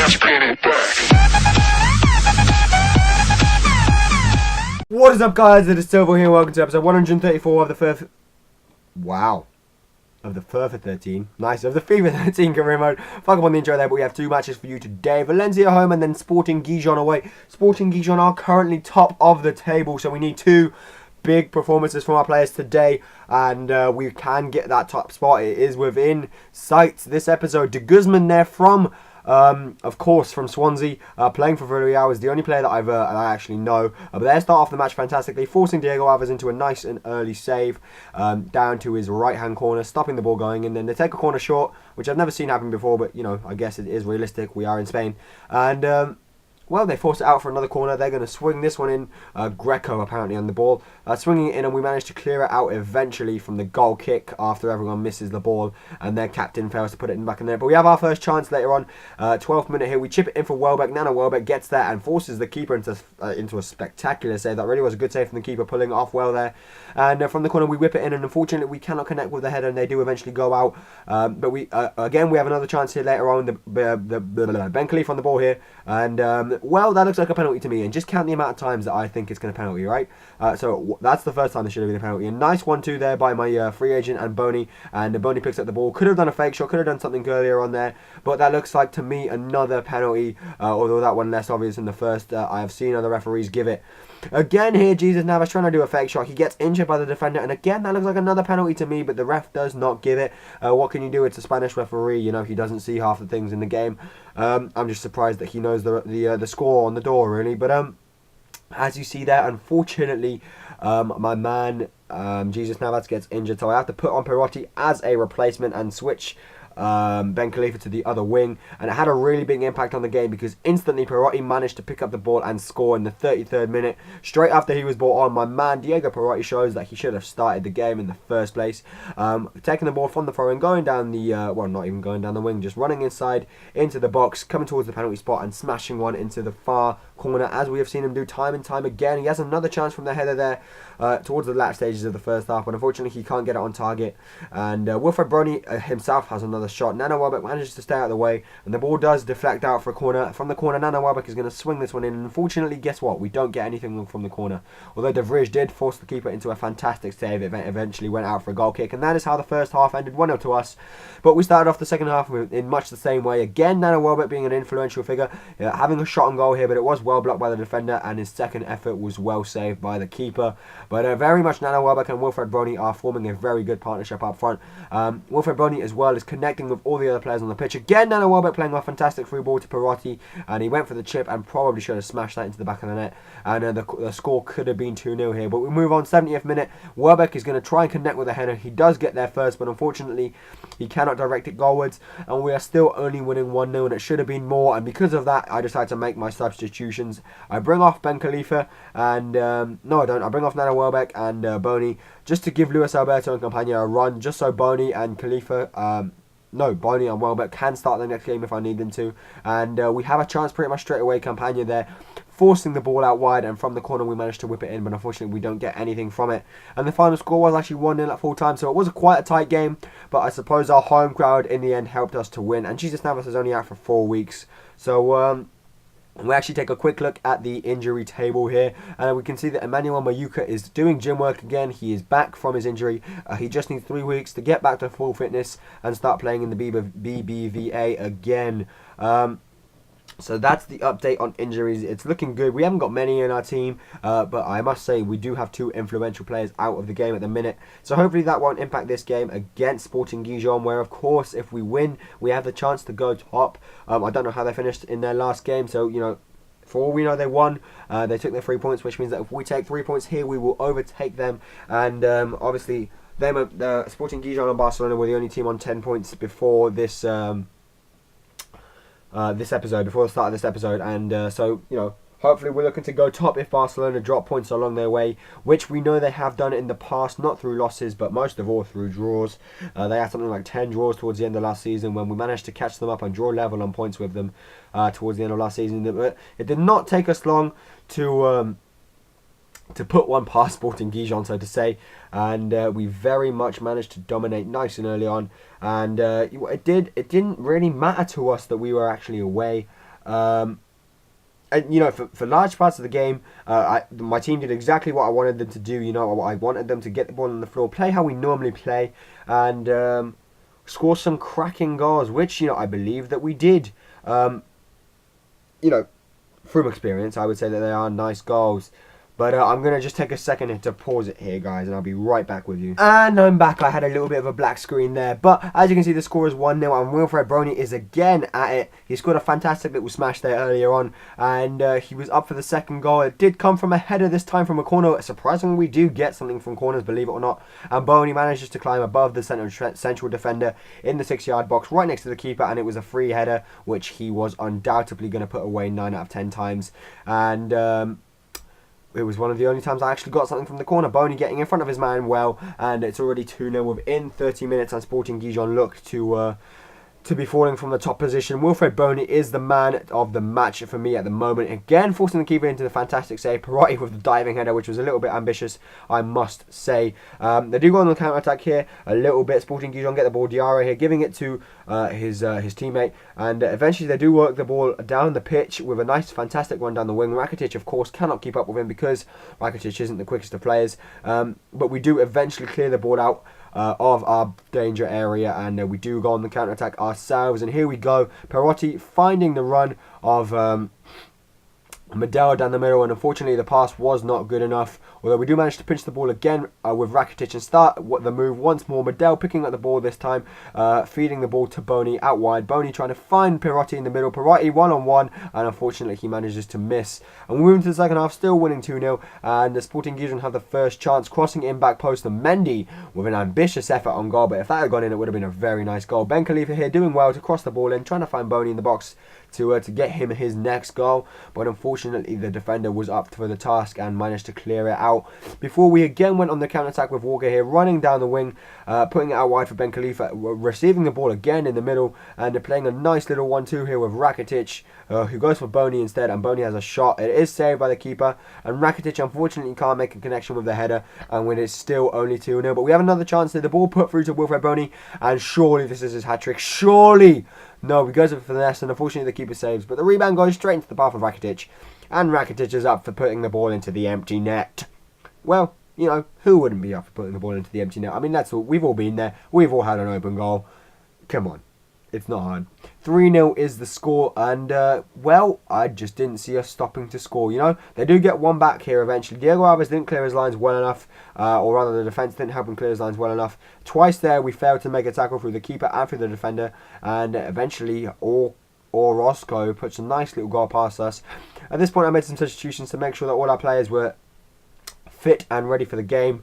What is up, guys? It is Silver here. Welcome to episode 134 of the FIFA. Wow. Of the FIFA 13. Nice. Of the FIFA 13 career mode. Fuck up on the intro there, but we have two matches for you today. Valencia home and then Sporting Gijon away. Sporting Gijon are currently top of the table, so we need two big performances from our players today, and we can get that top spot. It is within sight this episode. De Guzman there from of course, from Swansea, playing for Villarreal, is the only player that I actually know. But they start off the match fantastically, forcing Diego Alves into a nice and early save down to his right-hand corner, stopping the ball going, and then they take a corner short, which I've never seen happen before, but, you know, I guess it is realistic. We are in Spain. And well, they force it out for another corner. They're going to swing this one in. Greco apparently on the ball. Swinging it in, and we manage to clear it out eventually from the goal kick after everyone misses the ball and their captain fails to put it in back in there. But we have our first chance later on. 12th minute here. We chip it in for Welbeck. Nana Welbeck gets there and forces the keeper into a spectacular save. That really was a good save from the keeper, pulling it off well there. And from the corner we whip it in, and unfortunately we cannot connect with the header, and they do eventually go out. But we again, we have another chance here later on. Ben Khalifa on the ball here. And well, that looks like a penalty to me, and just count the amount of times that I think it's going to penalty, right? So that's the first time there should have been a penalty. A nice 1-2 there by my free agent and Boney, and Boney picks up the ball. Could have done a fake shot, could have done something earlier on there, but that looks like to me another penalty, although that one less obvious than the first. I have seen other referees give it. Again here, Jesus Navas trying to do a fake shot. He gets injured by the defender, and again that looks like another penalty to me, but the ref does not give it. What can you do? It's a Spanish referee, you know, he doesn't see half the things in the game. I'm just surprised that he knows the score on the door, really. But as you see there, unfortunately, my man Jesus Navas gets injured, so I have to put on Perotti as a replacement and switch Ben Khalifa to the other wing, and it had a really big impact on the game because instantly Perotti managed to pick up the ball and score in the 33rd minute. Straight after he was brought on, my man Diego Perotti shows that he should have started the game in the first place. Taking the ball from the throw and going down the well, not even going down the wing, just running inside into the box, coming towards the penalty spot and smashing one into the far corner, as we have seen him do time and time again. He has another chance from the header there towards the last stages of the first half, but unfortunately he can't get it on target. And Wilfred Brony himself has another shot. Nana Welbeck manages to stay out of the way, and the ball does deflect out for a corner. From the corner, Nana Welbeck is going to swing this one in, and unfortunately, guess what? We don't get anything from the corner. Although De Vrij did force the keeper into a fantastic save, it eventually went out for a goal kick, and that is how the first half ended 1-0 to us. But we started off the second half in much the same way. Again, Nana Welbeck being an influential figure, having a shot on goal here, but it was well blocked by the defender, and his second effort was well saved by the keeper. But very much Nana Welbeck and Wilfred Brony are forming a very good partnership up front. Wilfred Brony as well is connecting with all the other players on the pitch. Again, Nana Welbeck playing a fantastic through ball to Perotti, and he went for the chip and probably should have smashed that into the back of the net, and the score could have been 2-0 here. But we move on, 70th minute. Welbeck is going to try and connect with the header. He does get there first, but unfortunately he cannot direct it goalwards, and we are still only winning 1-0, and it should have been more. And because of that, I decided to make my substitutions. I bring off Ben Khalifa, and no I don't, I bring off Nana Welbeck and Boney, just to give Luis Alberto and Campagna a run, just so Boney and Khalifa Boney and Welbeck can start the next game if I need them to. And we have a chance pretty much straight away. Campagna there forcing the ball out wide, and from the corner we managed to whip it in, but unfortunately we don't get anything from it. And the final score was actually 1-0 at full time, so it was quite a tight game, but I suppose our home crowd in the end helped us to win. And Jesus Navas is only out for 4 weeks, so we actually take a quick look at the injury table here, and we can see that Emmanuel Mayuka is doing gym work again. He is back from his injury. He just needs 3 weeks to get back to full fitness and start playing in the BBVA again. So that's the update on injuries. It's looking good. We haven't got many in our team, but I must say we do have 2 influential players out of the game at the minute. So hopefully that won't impact this game against Sporting Gijon, where of course if we win, we have the chance to go top. I don't know how they finished in their last game, so you know, for all we know, they won. They took their 3 points, which means that if we take 3 points here, we will overtake them. And obviously, the Sporting Gijon and Barcelona were the only team on 10 points before this before the start of this episode, and so you know, hopefully we're looking to go top if Barcelona drop points along their way, which we know they have done in the past, not through losses, but most of all through draws. They had something like 10 draws towards the end of last season, when we managed to catch them up and draw level on points with them towards the end of last season. But it did not take us long to put one past Sporting Gijon, so to say, and we very much managed to dominate nice and early on, and it didn't really matter to us that we were actually away. And, you know, for large parts of the game, my team did exactly what I wanted them to do. You know, I wanted them to get the ball on the floor, play how we normally play, and score some cracking goals, which, you know, I believe that we did. You know, from experience, I would say that they are nice goals. But I'm going to just take a second to pause it here, guys, and I'll be right back with you. And I'm back. I had a little bit of a black screen there. But as you can see, the score is 1-0, and Wilfred Boney is again at it. He scored a fantastic little smash there earlier on, and he was up for the second goal. It did come from a header this time from a corner. Surprisingly, we do get something from corners, believe it or not. And Boney manages to climb above the central defender in the 6-yard box right next to the keeper, and it was a free header, which he was undoubtedly going to put away 9 out of 10 times. And it was one of the only times I actually got something from the corner. Boney getting in front of his man well, and it's already 2-0 within 30 minutes, and Sporting Gijon look to be falling from the top position. Wilfred Boney is the man of the match for me at the moment. Again, forcing the keeper into the fantastic save. Perotti with the diving header, which was a little bit ambitious, I must say. They do go on the counter-attack here a little bit. Sporting Gijon get the ball. Diarra here giving it to his teammate. And eventually they do work the ball down the pitch with a nice, fantastic run down the wing. Rakitic, of course, cannot keep up with him because Rakitic isn't the quickest of players. But we do eventually clear the ball out of our danger area, and we do go on the counter-attack ourselves. And here we go, Perotti finding the run of Medel down the middle, and unfortunately the pass was not good enough, although we do manage to pinch the ball again with Rakitic and start the move once more. Medel picking up the ball this time, feeding the ball to Boney out wide. Boney trying to find Perotti in the middle. Perotti one-on-one, and unfortunately he manages to miss. And we move into the second half, still winning 2-0, and the Sporting Gijon have the first chance, crossing in back post, and Mendy with an ambitious effort on goal, but if that had gone in, it would have been a very nice goal. Ben Khalifa here doing well to cross the ball in, trying to find Boney in the box to get him his next goal, but unfortunately the defender was up for the task and managed to clear it out before we again went on the counter-attack with Walker here running down the wing, putting it out wide for Ben Khalifa, receiving the ball again in the middle, and playing a nice little 1-2 here with Rakitic, who goes for Boney instead, and Boney has a shot. It is saved by the keeper, and Rakitic unfortunately can't make a connection with the header, and when it's still only 2-0, but we have another chance there. The ball put through to Wilfred Boney, and surely this is his hat-trick. Surely! No, he goes up for the nest, and unfortunately the keeper saves, but the rebound goes straight into the path of Rakitic, and Rakitic is up for putting the ball into the empty net. Well, you know, who wouldn't be up for putting the ball into the empty net? I mean, that's all. We've all been there. We've all had an open goal. Come on. It's not hard. 3-0 is the score, and, well, I just didn't see us stopping to score, you know. They do get one back here eventually. Diego Alves didn't clear his lines well enough, or rather the defence didn't help him clear his lines well enough. Twice there, we failed to make a tackle through the keeper and through the defender, and eventually Orozco puts a nice little goal past us. At this point, I made some substitutions to make sure that all our players were fit and ready for the game.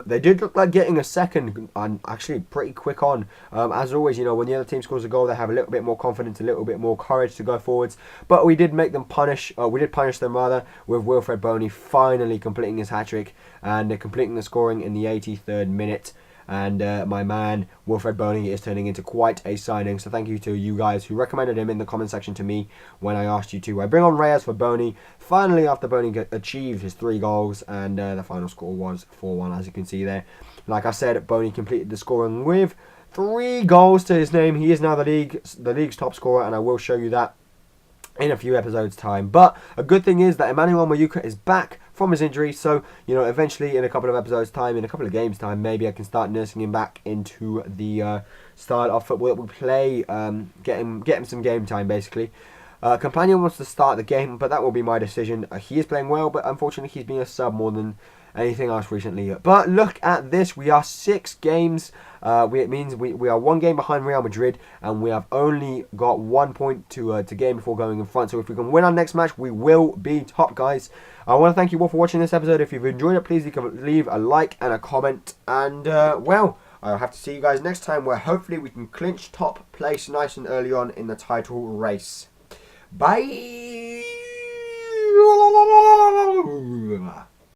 They did look like getting a second, and actually pretty quick on. As always, you know, when the other team scores a goal, they have a little bit more confidence, a little bit more courage to go forwards. But we did make them punish, we did punish them rather, with Wilfred Boney finally completing his hat-trick and completing the scoring in the 83rd minute. And my man Wilfred Boney is turning into quite a signing. So thank you to you guys who recommended him in the comment section to me when I asked you to. I bring on Reyes for Boney. Finally, after Boney achieved his 3 goals, and the final score was 4-1, as you can see there. Like I said, Boney completed the scoring with 3 goals to his name. He is now the league's top scorer, and I will show you that in a few episodes time. But a good thing is that Emmanuel Mayuka is back from his injury, so you know, eventually in a couple of episodes time, in a couple of games time, maybe I can start nursing him back into the style of football that we play, get him some game time basically. Companion wants to start the game, but that will be my decision. He is playing well, but unfortunately he's been a sub more than anything else recently. But look at this, we are 6 games. It means we are 1 game behind Real Madrid, and we have only got 1 point to gain before going in front. So if we can win our next match, we will be top, guys. I want to thank you all for watching this episode. If you've enjoyed it, please leave a like and a comment. And, well, I'll have to see you guys next time, where hopefully we can clinch top place nice and early on in the title race. Bye!